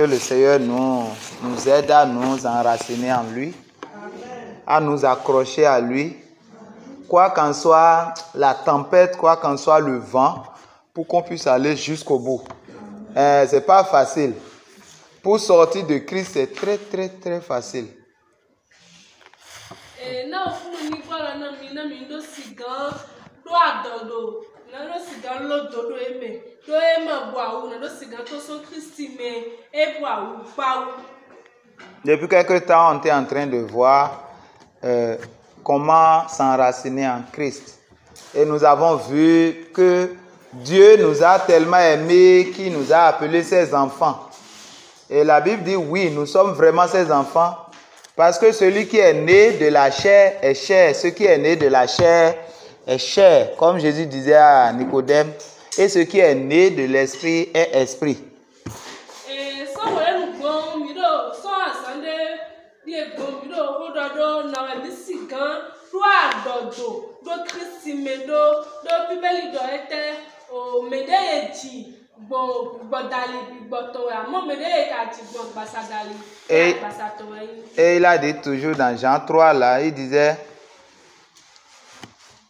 Que le Seigneur nous aide à nous enraciner en lui, à nous accrocher à lui, quoi qu'en soit la tempête, quoi qu'en soit le vent, pour qu'on puisse aller jusqu'au bout. C'est pas facile. Pour sortir de Christ, c'est très, très, très facile. Depuis quelque temps, on est en train de voir comment s'enraciner en Christ. Et nous avons vu que Dieu nous a tellement aimés qu'il nous a appelés ses enfants. Et la Bible dit oui, nous sommes vraiment ses enfants. Parce que celui qui est né de la chair est chair. Ce qui est né de la chair est chair. Comme Jésus disait à Nicodème. Et ce qui est né de l'esprit est esprit. Et il a dit toujours dans Jean 3, là, il disait,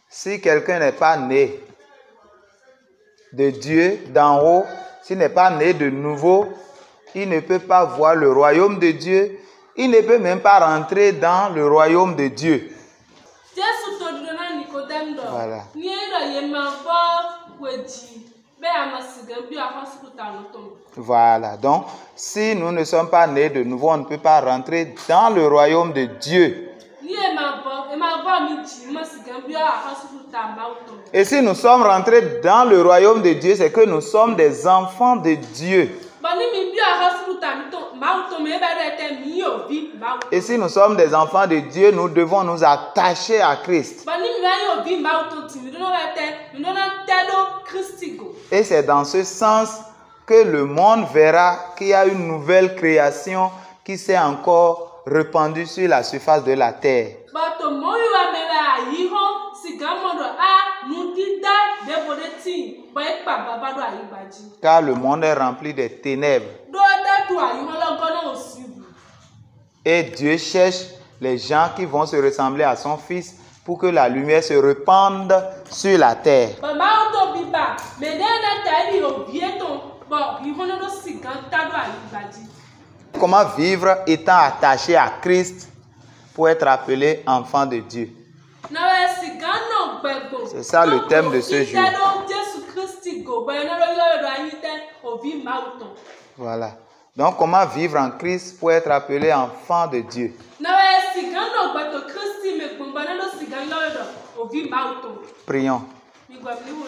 si quelqu'un n'est pas né de Dieu d'en haut, s'il n'est pas né de nouveau, il ne peut pas voir le royaume de Dieu. Il ne peut même pas rentrer dans le royaume de Dieu. Voilà. Voilà. Donc, si nous ne sommes pas nés de nouveau, on ne peut pas rentrer dans le royaume de Dieu. Et si nous sommes rentrés dans le royaume de Dieu, c'est que nous sommes des enfants de Dieu. Et si nous sommes des enfants de Dieu, nous devons nous attacher à Christ. Et c'est dans ce sens que le monde verra qu'il y a une nouvelle création qui s'est encore répandue sur la surface de la terre. Car le monde est rempli de ténèbres. Et Dieu cherche les gens qui vont se ressembler à son Fils pour que la lumière se répande sur la terre. Comment vivre étant attaché à Christ pour être appelé enfant de Dieu? C'est ça le thème de ce jour. Voilà. Donc, comment vivre en Christ pour être appelé enfant de Dieu? Prions.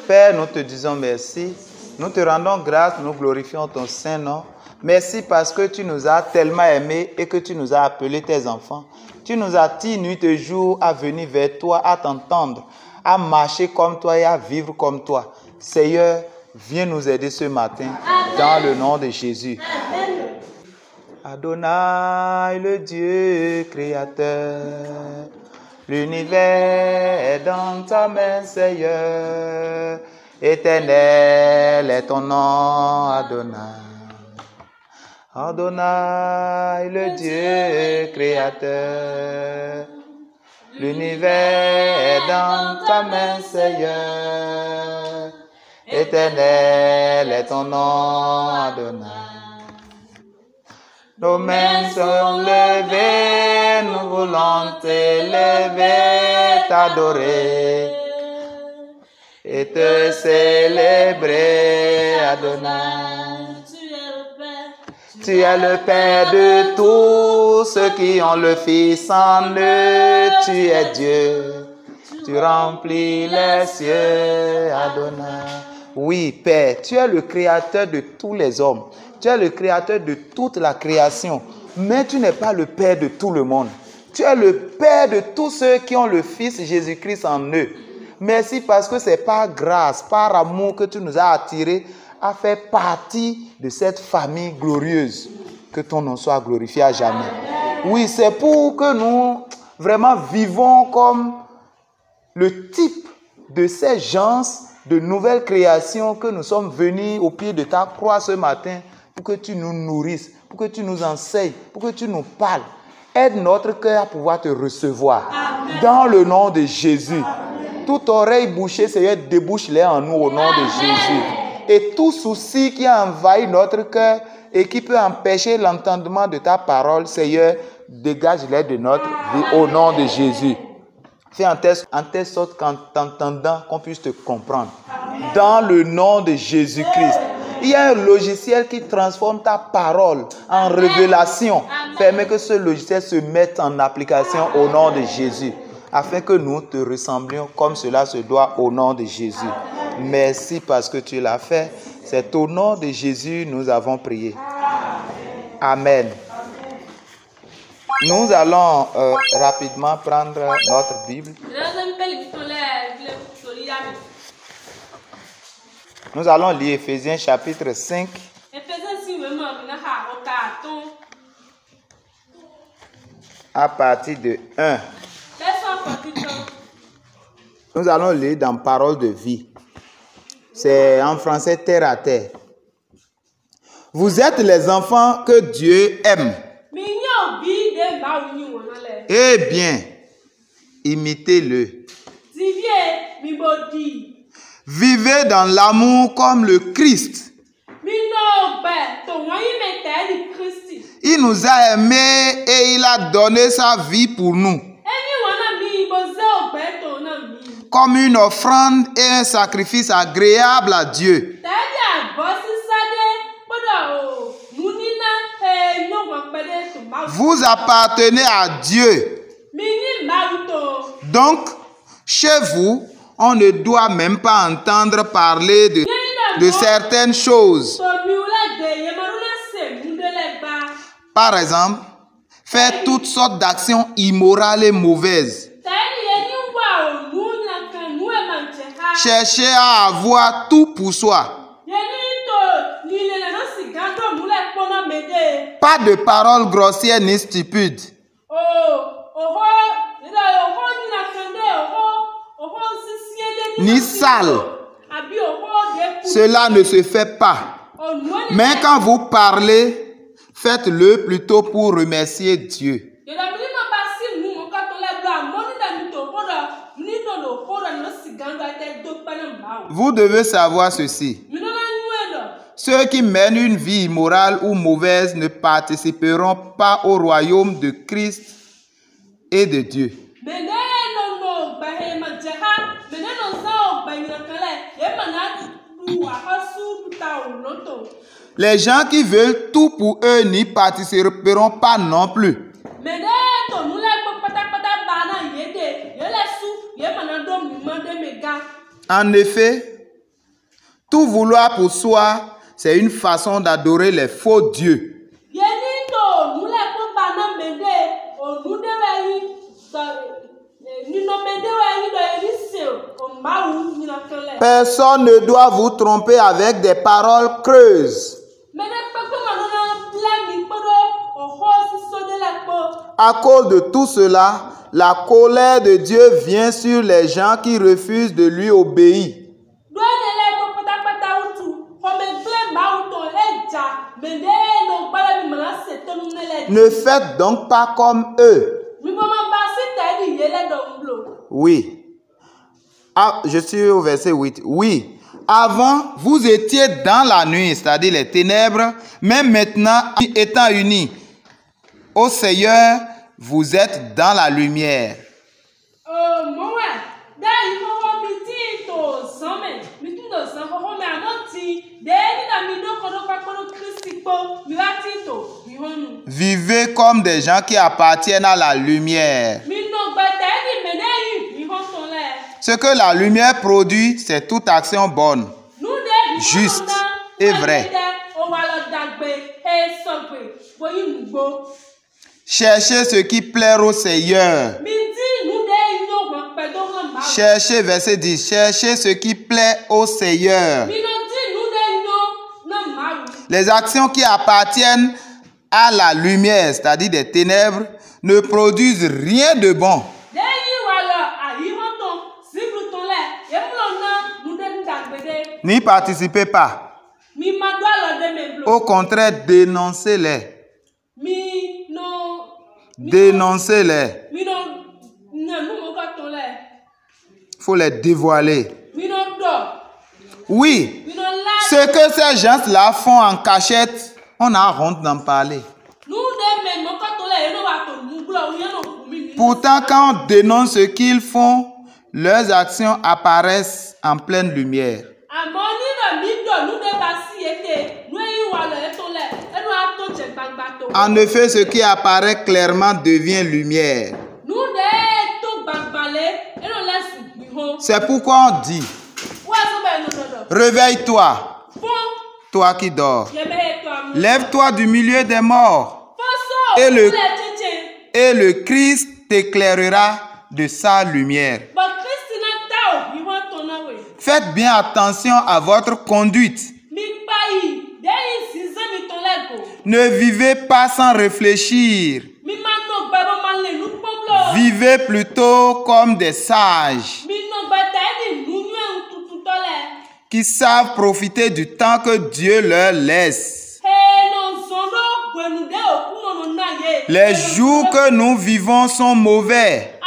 Père, nous te disons merci. Nous te rendons grâce, nous glorifions ton Saint-Nom. Merci parce que tu nous as tellement aimés et que tu nous as appelés tes enfants. Tu nous as dit nuit et jour à venir vers toi, à t'entendre, à marcher comme toi et à vivre comme toi. Seigneur, viens nous aider ce matin. Amen. Dans le nom de Jésus. Amen. Adonai, le Dieu créateur, l'univers est dans ta main, Seigneur. Éternel est ton nom, Adonai. Adonai, le Dieu créateur, l'univers est dans ta main, Seigneur. Éternel est ton nom, Adonai. Nos mains sont levées, nous voulons t'élever, t'adorer et te célébrer, Adonai. Tu es le Père de tous ceux qui ont le Fils en eux. Tu es Dieu. Tu remplis les cieux, Adonai. Oui, Père, tu es le créateur de tous les hommes. Tu es le créateur de toute la création. Mais tu n'es pas le Père de tout le monde. Tu es le Père de tous ceux qui ont le Fils Jésus-Christ en eux. Merci parce que c'est par grâce, par amour que tu nous as attirés à faire partie de cette famille glorieuse. Que ton nom soit glorifié à jamais. Oui, c'est pour que nous vraiment vivons comme le type de ces gens de nouvelles créations que nous sommes venus au pied de ta croix ce matin pour que tu nous nourrisses, pour que tu nous enseignes, pour que tu nous parles. Aide notre cœur à pouvoir te recevoir. Amen. Dans le nom de Jésus. Amen. Toute oreille bouchée, Seigneur, débouche-les en nous au nom de Jésus. Et tout souci qui a envahi notre cœur et qui peut empêcher l'entendement de ta parole, Seigneur, dégage-les de notre vie au nom de Jésus. Fais en telle sorte qu'en t'entendant, qu'on puisse te comprendre. Dans le nom de Jésus-Christ. Il y a un logiciel qui transforme ta parole en révélation. Permets que ce logiciel se mette en application au nom de Jésus. Afin que nous te ressemblions comme cela se doit au nom de Jésus. Merci parce que tu l'as fait. C'est au nom de Jésus nous avons prié. Amen. Nous allons rapidement prendre notre Bible. Nous allons lire Éphésiens chapitre 5. À partir de 1. Nous allons lire dans Parole de vie. C'est en français terre à terre. Vous êtes les enfants que Dieu aime. Eh bien, imitez-le. Vivez dans l'amour comme le Christ. Il nous a aimés et il a donné sa vie pour nous. Comme une offrande et un sacrifice agréable à Dieu. Vous appartenez à Dieu. Donc, chez vous, on ne doit même pas entendre parler de certaines choses. Par exemple, faire toutes sortes d'actions immorales et mauvaises. Chercher à avoir tout pour soi. Pas de paroles grossières ni stupides. Ni sales. Cela ne se fait pas. Mais quand vous parlez, faites-le plutôt pour remercier Dieu. Vous devez savoir ceci. Ceux qui mènent une vie immorale ou mauvaise ne participeront pas au royaume de Christ et de Dieu. Les gens qui veulent tout pour eux n'y participeront pas non plus. En effet, tout vouloir pour soi, c'est une façon d'adorer les faux dieux. Personne ne doit vous tromper avec des paroles creuses. À cause de tout cela, la colère de Dieu vient sur les gens qui refusent de lui obéir. Ne faites donc pas comme eux. Oui. Ah, je suis au verset 8. Oui. Avant, vous étiez dans la nuit, c'est-à-dire les ténèbres, mais maintenant, étant unis au Seigneur, vous êtes dans la lumière. Vivez comme des gens qui appartiennent à la lumière. Ce que la lumière produit, c'est toute action bonne, juste et vraie. Cherchez ce qui plaît au Seigneur. Cherchez, verset 10, cherchez ce qui plaît au Seigneur. Les actions qui appartiennent à la lumière, c'est-à-dire des ténèbres, ne produisent rien de bon. N'y participez pas. Au contraire, dénoncez-les. Dénoncez-les. Il faut les dévoiler. Oui. Ce que ces gens-là font en cachette, on a honte d'en parler. Pourtant, quand on dénonce ce qu'ils font, leurs actions apparaissent en pleine lumière. En effet, ce qui apparaît clairement devient lumière. C'est pourquoi on dit, réveille-toi, toi qui dors. Lève-toi du milieu des morts, et le Christ t'éclairera de sa lumière. Faites bien attention à votre conduite. Ne vivez pas sans réfléchir. Vivez plutôt comme des sages qui savent profiter du temps que Dieu leur laisse. Les jours que nous vivons sont mauvais.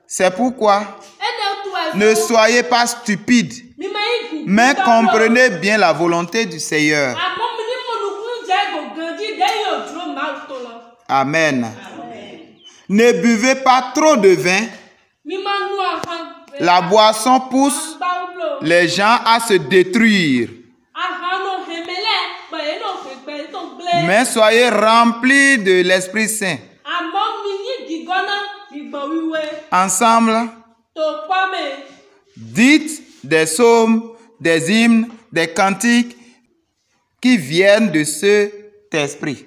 C'est pourquoi ne soyez pas stupides, mais comprenez bien la volonté du Seigneur. Amen. Ne buvez pas trop de vin. La boisson pousse les gens à se détruire. Mais soyez remplis de l'Esprit Saint. Ensemble, dites des psaumes, des hymnes, des cantiques qui viennent de cet esprit.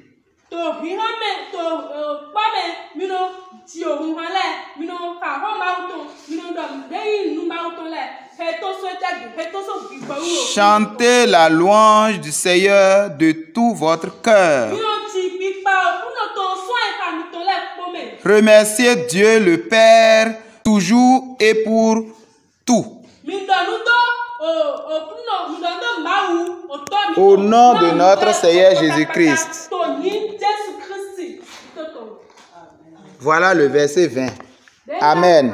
Chantez la louange du Seigneur de tout votre cœur. Remerciez Dieu le Père toujours et pour tout. Au nom de notre Seigneur Jésus-Christ. Voilà le verset 20. Amen.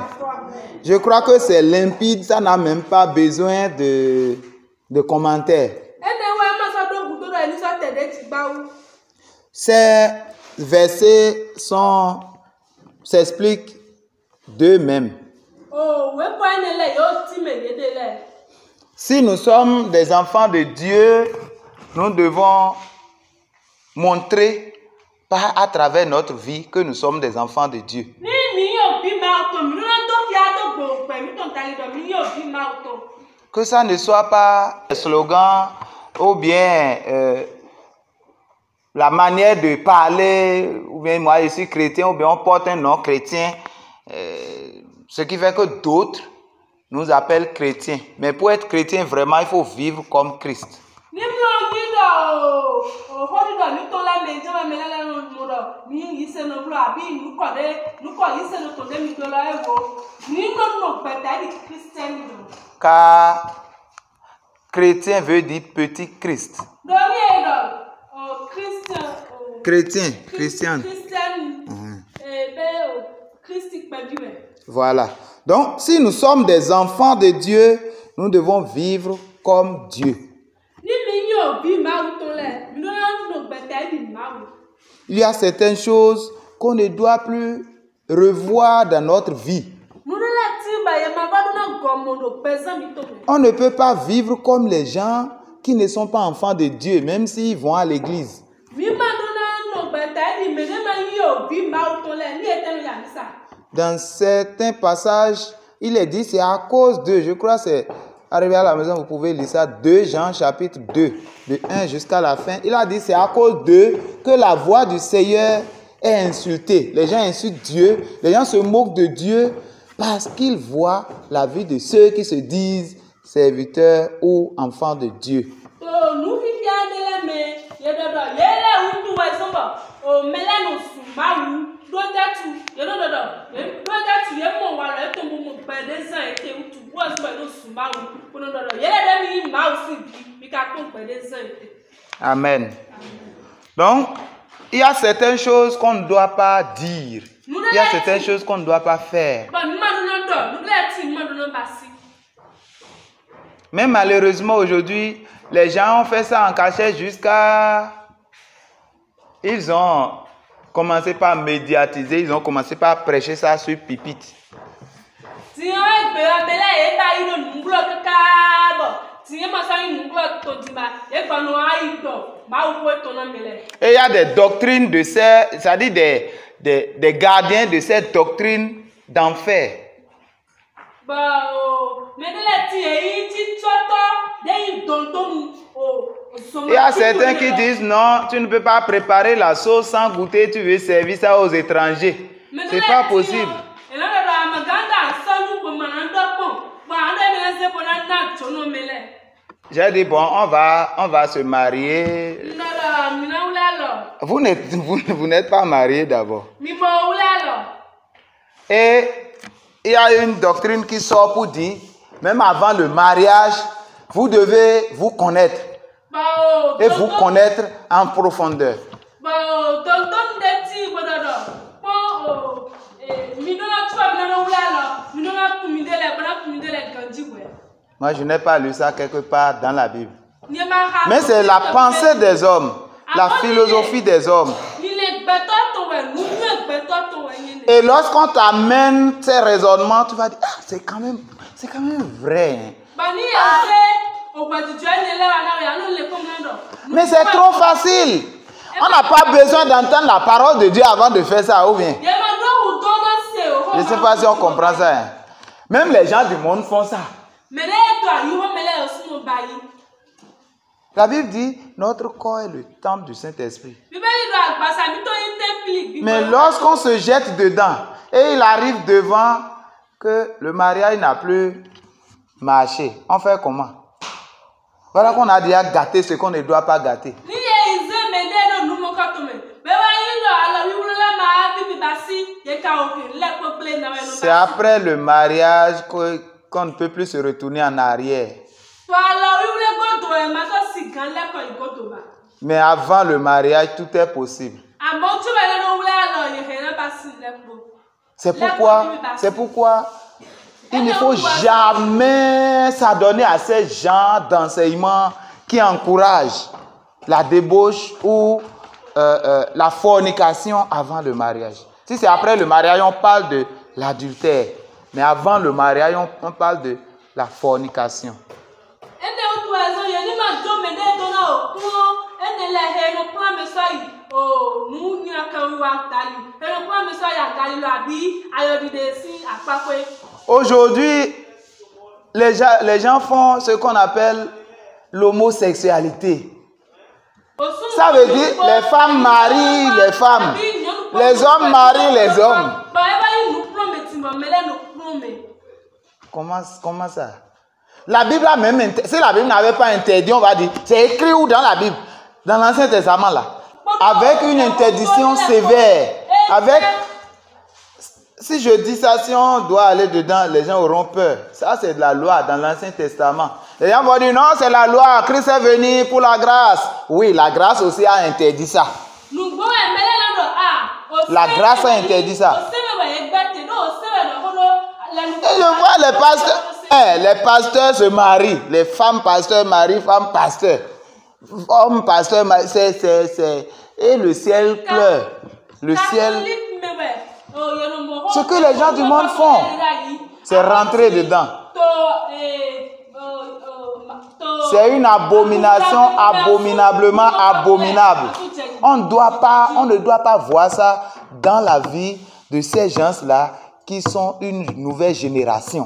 Je crois que c'est limpide, ça n'a même pas besoin de commentaires. Ces versets s'expliquent d'eux-mêmes. Si nous sommes des enfants de Dieu, nous devons montrer à travers notre vie que nous sommes des enfants de Dieu. Que ça ne soit pas un slogan ou bien la manière de parler, ou bien moi je suis chrétien, ou bien on porte un nom chrétien, ce qui fait que d'autres nous appellent chrétiens. Mais pour être chrétien, vraiment, il faut vivre comme Christ. Car chrétien veut dire petit Christ. Chrétien. Voilà. Donc, si nous sommes des enfants de Dieu, nous devons vivre comme Dieu. Il y a certaines choses qu'on ne doit plus revoir dans notre vie. On ne peut pas vivre comme les gens qui ne sont pas enfants de Dieu, même s'ils vont à l'église. Dans certains passages, il est dit, c'est à cause de, je crois c'est arrivé à la maison, vous pouvez lire ça, 2 Jean chapitre 2, de 1 jusqu'à la fin. Il a dit, c'est à cause d'eux que la voix du Seigneur est insultée. Les gens insultent Dieu, les gens se moquent de Dieu parce qu'ils voient la vie de ceux qui se disent serviteurs ou enfants de Dieu. Amen. Donc, il y a certaines choses qu'on ne doit pas dire. Il y a certaines choses qu'on ne doit pas faire. Mais malheureusement, aujourd'hui, les gens ont fait ça en cachette jusqu'à... Ils ont commencé par médiatiser, ils ont commencé par prêcher ça sur pupitre. Et il y a des doctrines de ces, c'est-à-dire des gardiens de cette doctrine d'enfer. Il y a certains qui disent non, tu ne peux pas préparer la sauce sans goûter, tu veux servir ça aux étrangers. C'est pas possible. J'ai dit bon, on va se marier. Vous n'êtes pas marié d'abord. Et il y a une doctrine qui sort pour dire, même avant le mariage, vous devez vous connaître. Et vous connaître en profondeur. Moi, je n'ai pas lu ça quelque part dans la Bible. Mais c'est la pensée des hommes, la philosophie des hommes. Et lorsqu'on t'amène ces raisonnements, tu vas dire, ah, c'est quand même vrai. Mais c'est trop facile. On n'a pas besoin d'entendre la parole de Dieu avant de faire ça, ou bien? Je ne sais pas si on comprend ça. Hein. Même les gens du monde font ça. La Bible dit, notre corps est le temple du Saint-Esprit. Mais lorsqu'on se jette dedans, et il arrive devant que le mariage n'a plus marché, on fait comment? Voilà qu'on a déjà gâté ce qu'on ne doit pas gâter. C'est après le mariage qu'on ne peut plus se retourner en arrière. Mais avant le mariage, tout est possible. C'est pourquoi il ne faut jamais s'adonner à ces genres d'enseignements qui encouragent la débauche ou la fornication avant le mariage. Si c'est après le mariage, on parle de l'adultère. Mais avant le mariage, on parle de la fornication. Aujourd'hui, les gens font ce qu'on appelle l'homosexualité. Ça veut dire les femmes marient les femmes, les hommes marient les hommes. Comment ça? La Bible a même si la Bible n'avait pas interdit, on va dire, c'est écrit où dans la Bible? Dans l'Ancien Testament là. Avec une interdiction sévère. Si je dis ça, si on doit aller dedans, les gens auront peur. Ça, c'est de la loi dans l'Ancien Testament. Les gens vont dire, non, c'est la loi. Christ est venu pour la grâce. Oui, la grâce aussi a interdit ça. La grâce a interdit ça. Et je vois les pasteurs se marient. Les femmes pasteurs marient, femmes pasteurs. Hommes pasteurs marient. Et le ciel pleure. Le ciel... Ce que les gens du monde font, c'est rentrer dedans. C'est une abomination abominablement abominable. On ne doit pas voir ça dans la vie de ces gens-là qui sont une nouvelle génération.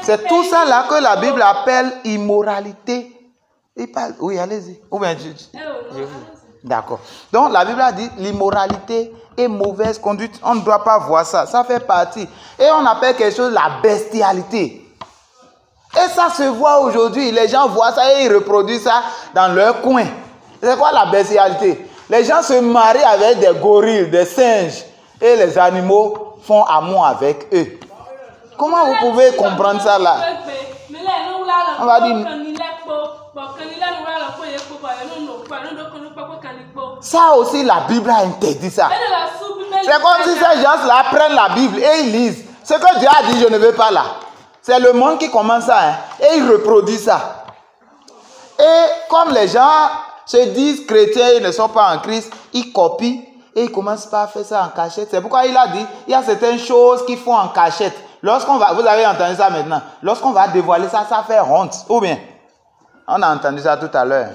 C'est tout ça là que la Bible appelle immoralité. Oui, allez-y. D'accord. Donc la Bible a dit l'immoralité et mauvaise conduite. On ne doit pas voir ça. Ça fait partie. Et on appelle quelque chose la bestialité. Et ça se voit aujourd'hui. Les gens voient ça et ils reproduisent ça dans leur coin. C'est quoi la bestialité? Les gens se marient avec des gorilles, des singes. Et les animaux font amour avec eux. Comment vous pouvez comprendre ça là? On va dire... Ça aussi, la Bible a interdit ça. C'est comme si ces gens-là prennent la Bible et ils lisent. Ce que Dieu a dit, je ne veux pas là. C'est le monde qui commence ça. Hein, et il reproduit ça. Et comme les gens se disent chrétiens, ils ne sont pas en Christ, ils copient et ils commencent pas à faire ça en cachette. C'est pourquoi il a dit, il y a certaines choses qu'ils font en cachette. Lorsqu'on va, vous avez entendu ça maintenant, lorsqu'on va dévoiler ça, ça fait honte. Ou bien, on a entendu ça tout à l'heure.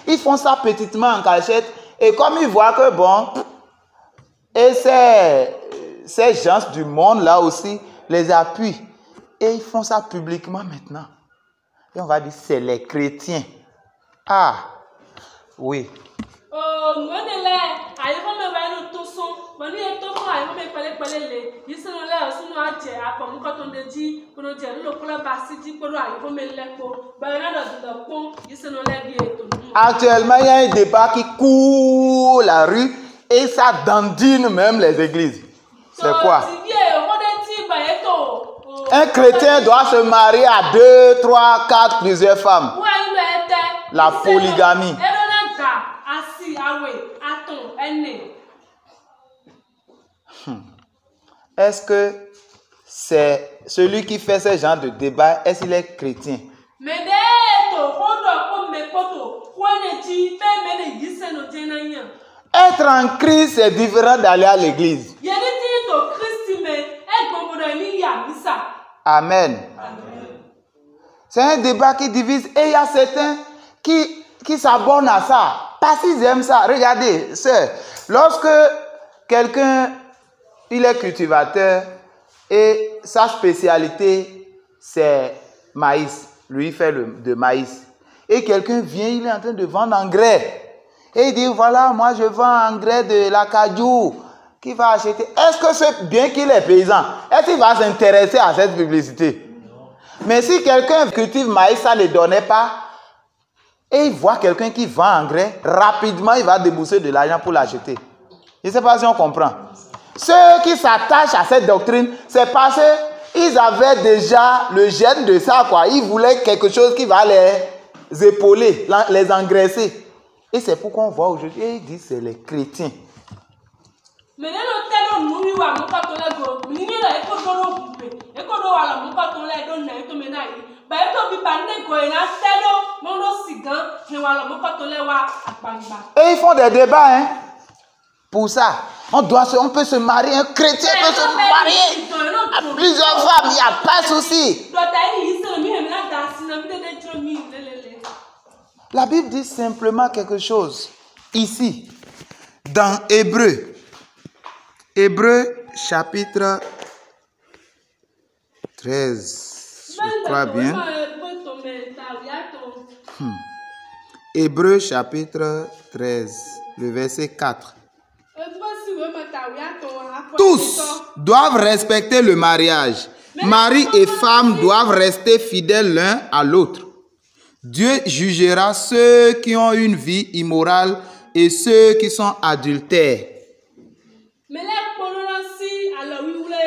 Ils font ça petitement en cachette et comme ils voient que bon, et ces gens du monde là aussi les appuient et ils font ça publiquement maintenant. Et on va dire c'est les chrétiens. Ah, oui. Actuellement, il y a un débat qui court la rue et ça dandine même les églises. C'est quoi? Un chrétien doit se marier à 2, 3, 4, plusieurs femmes. La polygamie. Est-ce que c'est celui qui fait ce genre de débat, est-ce qu'il est chrétien? Être en Christ, c'est différent d'aller à l'église. Amen. C'est un débat qui divise et il y a certains qui s'abonnent à ça. Parce qu'ils aiment ça. Regardez, sœur, lorsque quelqu'un, il est cultivateur et sa spécialité, c'est maïs. Lui, il fait de maïs. Et quelqu'un vient, il est en train de vendre engrais. Et il dit, voilà, moi je vends engrais de l'acajou. Qui va acheter? Est-ce que c'est bien qu'il est paysan? Est-ce qu'il va s'intéresser à cette publicité? Non. Mais si quelqu'un cultive maïs, ça ne donnait pas, et il voit quelqu'un qui vend engrais, rapidement il va débourser de l'argent pour l'acheter. Je ne sais pas si on comprend. Ceux qui s'attachent à cette doctrine, c'est parce qu'ils avaient déjà le gène de ça, quoi. Ils voulaient quelque chose qui va les épauler, les engraisser. Et c'est pourquoi on voit aujourd'hui, et ils disent c'est les chrétiens. Et ils font des débats, hein. Pour ça, on peut se marier, un chrétien peut se marier à plusieurs femmes, il n'y a pas de souci. La Bible dit simplement quelque chose. Ici, dans Hébreu chapitre 13, je crois bien. Hébreu chapitre 13, le verset 4. Tous doivent respecter le mariage. Mari et femme doivent rester fidèles l'un à l'autre. Dieu jugera ceux qui ont une vie immorale et ceux qui sont adultères.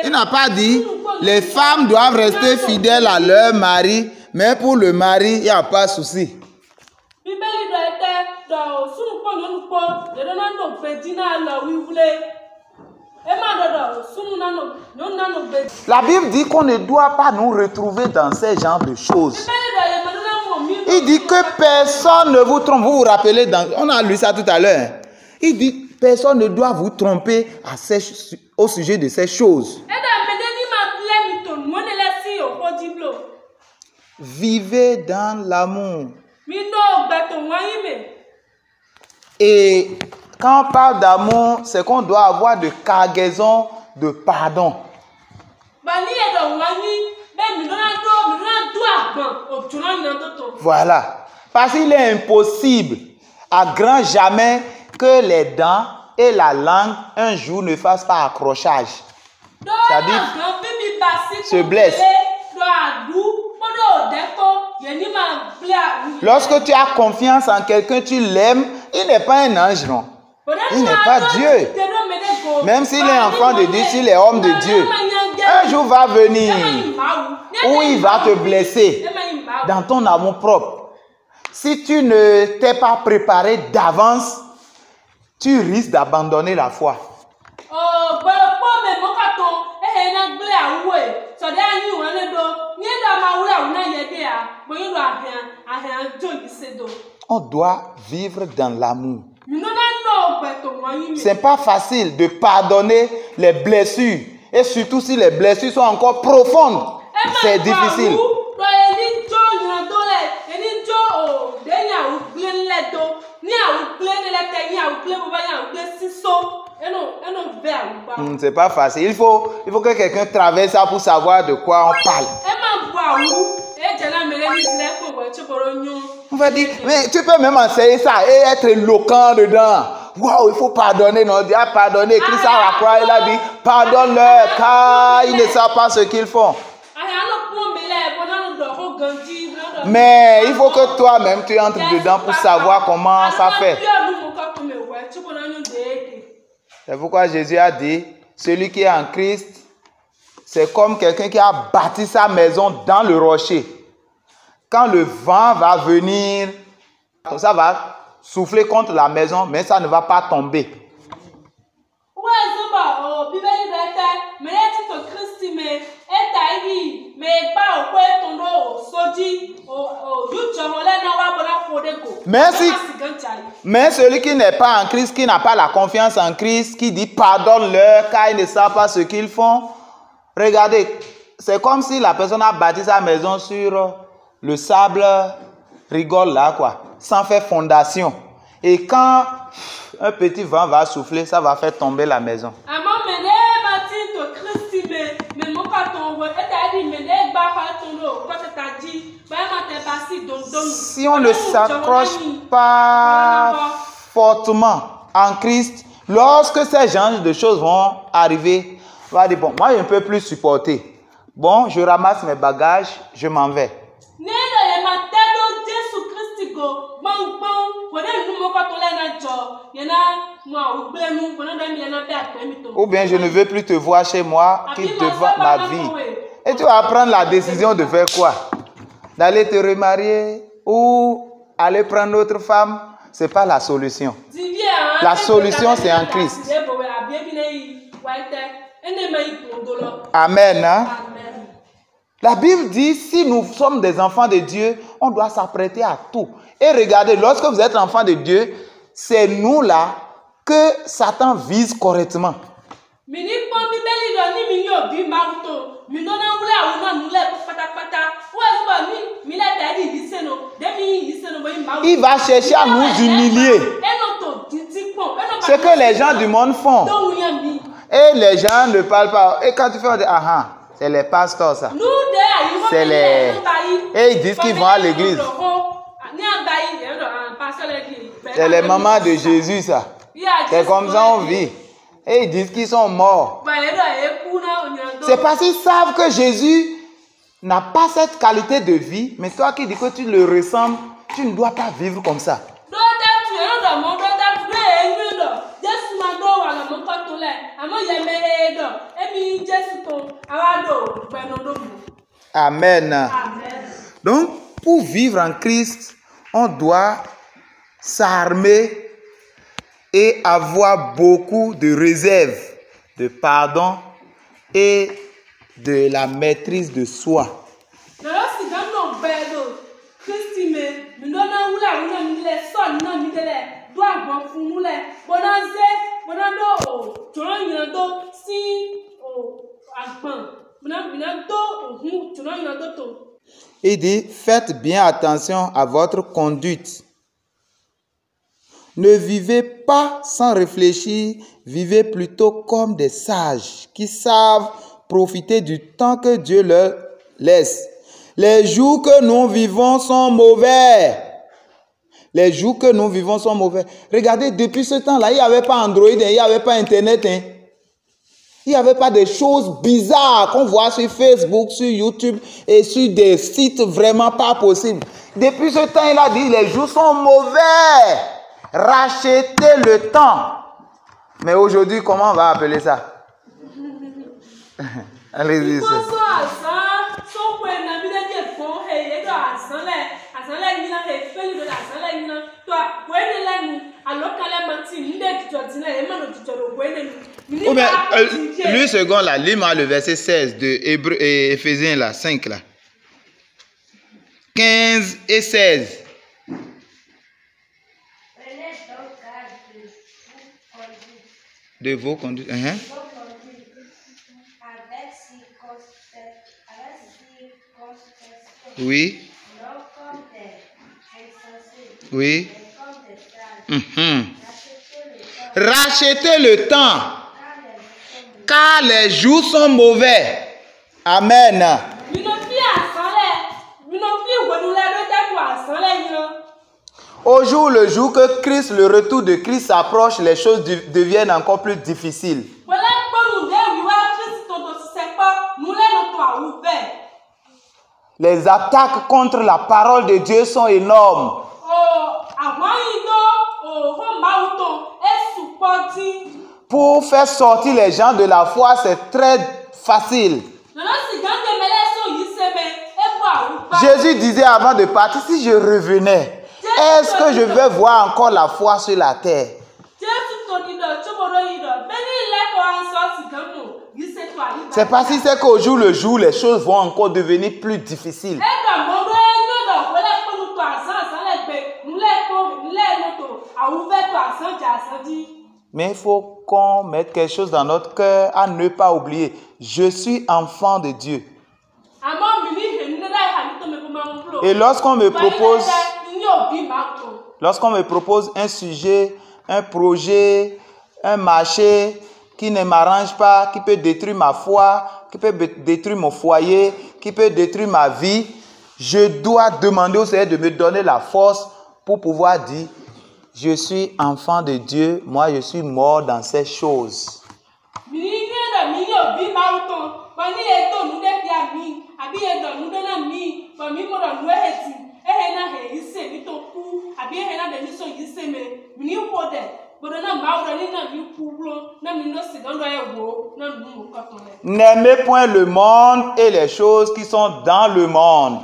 Il n'a pas dit les femmes doivent rester fidèles à leur mari, mais pour le mari, il n'y a pas de souci. La Bible dit qu'on ne doit pas nous retrouver dans ces genres de choses. Il dit que personne ne vous trompe. Vous vous rappelez, on a lu ça tout à l'heure. Il dit personne ne doit vous tromper au sujet de ces choses. Vivez dans l'amour. Et quand on parle d'amour, c'est qu'on doit avoir de cargaison de pardon. Voilà. Parce qu'il est impossible à grand jamais que les dents et la langue un jour ne fassent pas accrochage. C'est-à-dire se blessent. Lorsque tu as confiance en quelqu'un, tu l'aimes, il n'est pas un ange, non. Il n'est pas Dieu. Même s'il est enfant de Dieu, s'il est homme de Dieu. Un jour va venir où il va te blesser dans ton amour propre. Si tu ne t'es pas préparé d'avance, tu risques d'abandonner la foi. On doit vivre dans l'amour. Ce n'est pas facile de pardonner les blessures. Et surtout si les blessures sont encore profondes. C'est difficile. C'est pas facile. Il faut que quelqu'un traverse ça pour savoir de quoi on parle. On va dire, mais tu peux même enseigner ça et être éloquent dedans. Waouh, il faut pardonner. Non, Dieu a pardonné. Christ à la croix, il a dit, pardonne-leur car ils ne savent pas ce qu'ils font. Mais il faut que toi-même tu entres dedans pour savoir comment ça fait. C'est pourquoi Jésus a dit, celui qui est en Christ, c'est comme quelqu'un qui a bâti sa maison dans le rocher. Quand le vent va venir, ça va souffler contre la maison, mais ça ne va pas tomber. Mais celui qui n'est pas en Christ, qui n'a pas la confiance en Christ, qui dit pardonne-leur car ils ne savent pas ce qu'ils font. Regardez, c'est comme si la personne a bâti sa maison sur le sable rigole là, quoi, sans faire fondation. Et quand un petit vent va souffler, ça va faire tomber la maison. Si on ne s'accroche pas fortement en Christ, lorsque ces genres de choses vont arriver, on va dire, bon, moi je ne peux plus supporter. Bon, je ramasse mes bagages, je m'en vais. Ou bien je ne veux plus te voir chez moi, quitte devant ma vie. Et tu vas prendre la décision de faire quoi? D'aller te remarier ou aller prendre autre femme? Ce n'est pas la solution. La solution, c'est en Christ. Amen. Hein? La Bible dit, si nous sommes des enfants de Dieu, on doit s'apprêter à tout. Et regardez, lorsque vous êtes enfant de Dieu, c'est nous là que Satan vise correctement. Il va chercher à nous humilier. Ce que les gens du monde font. Et les gens ne parlent pas. Et quand tu fais, on dit, ah, c'est les pasteurs ça. C'est les... Et ils disent qu'ils vont à l'église. C'est les mamans de Jésus ça. C'est comme ça on vit. Et ils disent qu'ils sont morts. C'est parce qu'ils savent que Jésus n'a pas cette qualité de vie. Mais toi qui dis que tu le ressembles, tu ne dois pas vivre comme ça. Amen. Amen. Donc, pour vivre en Christ, on doit s'armer et avoir beaucoup de réserve, de pardon et de la maîtrise de soi. Il dit, faites bien attention à votre conduite. Ne vivez pas sans réfléchir, vivez plutôt comme des sages qui savent profiter du temps que Dieu leur laisse. Les jours que nous vivons sont mauvais. Les jours que nous vivons sont mauvais. Regardez, depuis ce temps-là, il n'y avait pas Android, il n'y avait pas Internet. Il n'y avait pas des choses bizarres qu'on voit sur Facebook, sur YouTube et sur des sites vraiment pas possibles. Depuis ce temps, il a dit, les jours sont mauvais. Rachetez le temps. Mais aujourd'hui, comment on va appeler ça? Allez-y. Ou bien, lui second là, lis-moi le verset 16 de Hébreux et Éphésiens là, 5 là. 15 et 16. De vos conduites. Oui. Oui. Rachetez le temps, car les jours sont mauvais. Amen. Au jour le jour que Christ, le retour de Christ s'approche, les choses deviennent encore plus difficiles. Les attaques contre la parole de Dieu sont énormes. Pour faire sortir les gens de la foi, c'est très facile. Jésus disait avant de partir, si je revenais, est-ce que je vais voir encore la foi sur la terre? C'est parce qu'il sait qu'au jour le jour, les choses vont encore devenir plus difficiles. Mais il faut qu'on mette quelque chose dans notre cœur à ne pas oublier. Je suis enfant de Dieu. Et lorsqu'on me propose un sujet, un projet, un marché qui ne m'arrange pas, qui peut détruire ma foi, qui peut détruire mon foyer, qui peut détruire ma vie, je dois demander au Seigneur de me donner la force pour pouvoir dire, je suis enfant de Dieu, moi je suis mort dans ces choses. N'aimez point le monde et les choses qui sont dans le monde.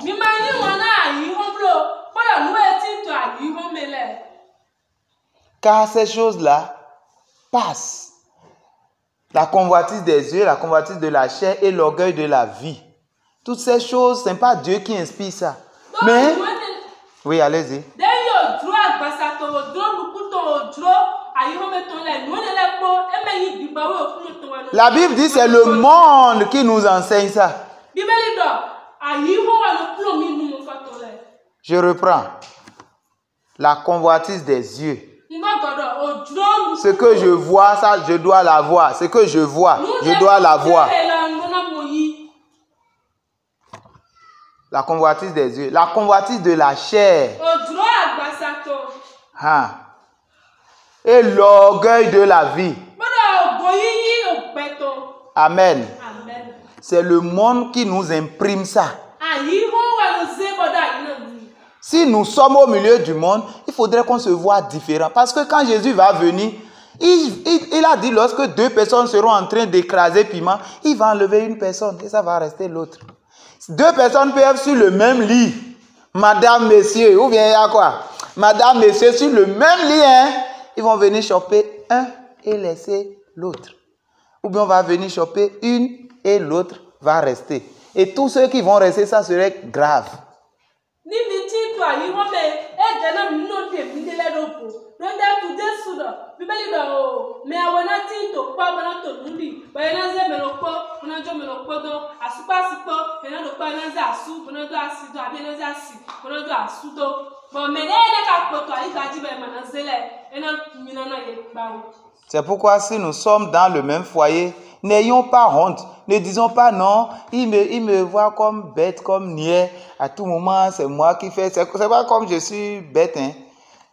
Car ces choses-là passent. La convoitise des yeux, la convoitise de la chair et l'orgueil de la vie. Toutes ces choses, ce n'est pas Dieu qui inspire ça. Mais, oui, allez-y. La Bible dit c'est le monde qui nous enseigne ça. Je reprends. La convoitise des yeux. Ce que je vois, ça, je dois l'avoir. Ce que je vois, je dois l'avoir. La convoitise des yeux. La convoitise de la chair. Et l'orgueil de la vie. Amen. C'est le monde qui nous imprime ça. Si nous sommes au milieu du monde, il faudrait qu'on se voie différent. Parce que quand Jésus va venir, il a dit lorsque deux personnes seront en train d'écraser piment, il va enlever une personne et ça va rester l'autre. Deux personnes peuvent être sur le même lit. Madame, messieurs, ou bien il y a quoi? Madame, messieurs, sur le même lit, hein, ils vont venir choper un et laisser l'autre. Ou bien on va venir choper une et l'autre va rester. Et tous ceux qui vont rester, ça serait grave. C'est pourquoi si nous sommes dans le même foyer, n'ayons pas honte. Ne disons pas non, il me voit comme bête, comme niais. À tout moment, c'est moi qui fais. C'est pas comme je suis bête. Hein.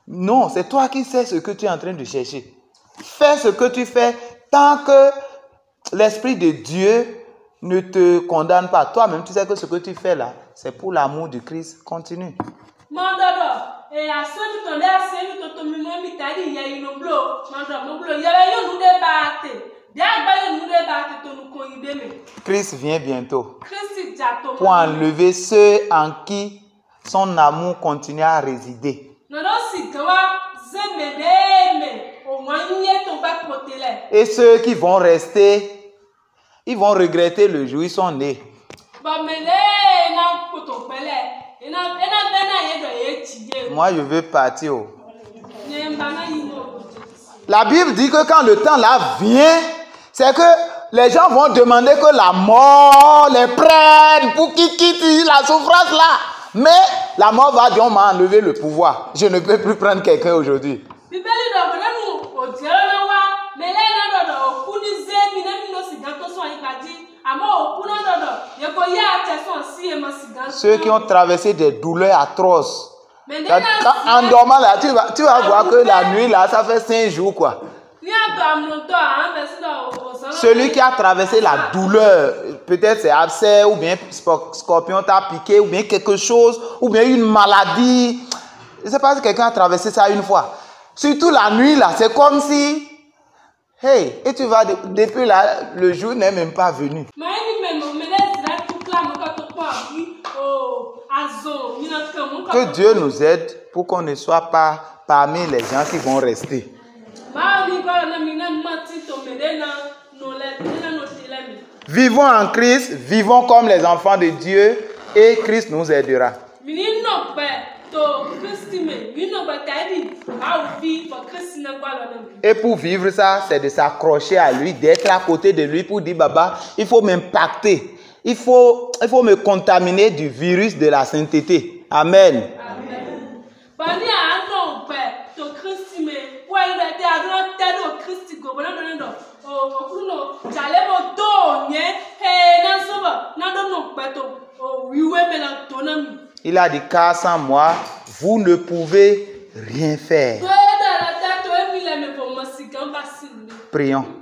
Non, c'est toi qui sais ce que tu es en train de chercher. Fais ce que tu fais tant que l'Esprit de Dieu ne te condamne pas. Toi-même, tu sais que ce que tu fais là, c'est pour l'amour du Christ. Continue. Christ vient bientôt pour enlever ceux en qui son amour continue à résider. Et ceux qui vont rester, ils vont regretter le jour où ils sont nés. Moi, je veux partir. La Bible dit que quand le temps là vient, c'est que les gens vont demander que la mort les prenne pour qu'ils quittent la souffrance là. Mais la mort va dire, on m'a enlevé le pouvoir. Je ne peux plus prendre quelqu'un aujourd'hui. Ceux qui ont traversé des douleurs atroces. En dormant là, tu vas voir que la nuit là, ça fait 5 jours quoi. Celui qui a traversé la douleur, peut-être c'est abcès, ou bien scorpion t'a piqué, ou bien quelque chose, ou bien une maladie. Je ne sais pas si quelqu'un a traversé ça une fois. Surtout la nuit là, c'est comme si, hey, et tu vas, depuis là, le jour n'est même pas venu. Que Dieu nous aide pour qu'on ne soit pas parmi les gens qui vont rester. Vivons en Christ, vivons comme les enfants de Dieu et Christ nous aidera. Et pour vivre ça, c'est de s'accrocher à lui, d'être à côté de lui pour dire, Baba, il faut m'impacter. Il faut me contaminer du virus de la sainteté. Amen. Il a dit, car sans moi, vous ne pouvez rien faire. Prions.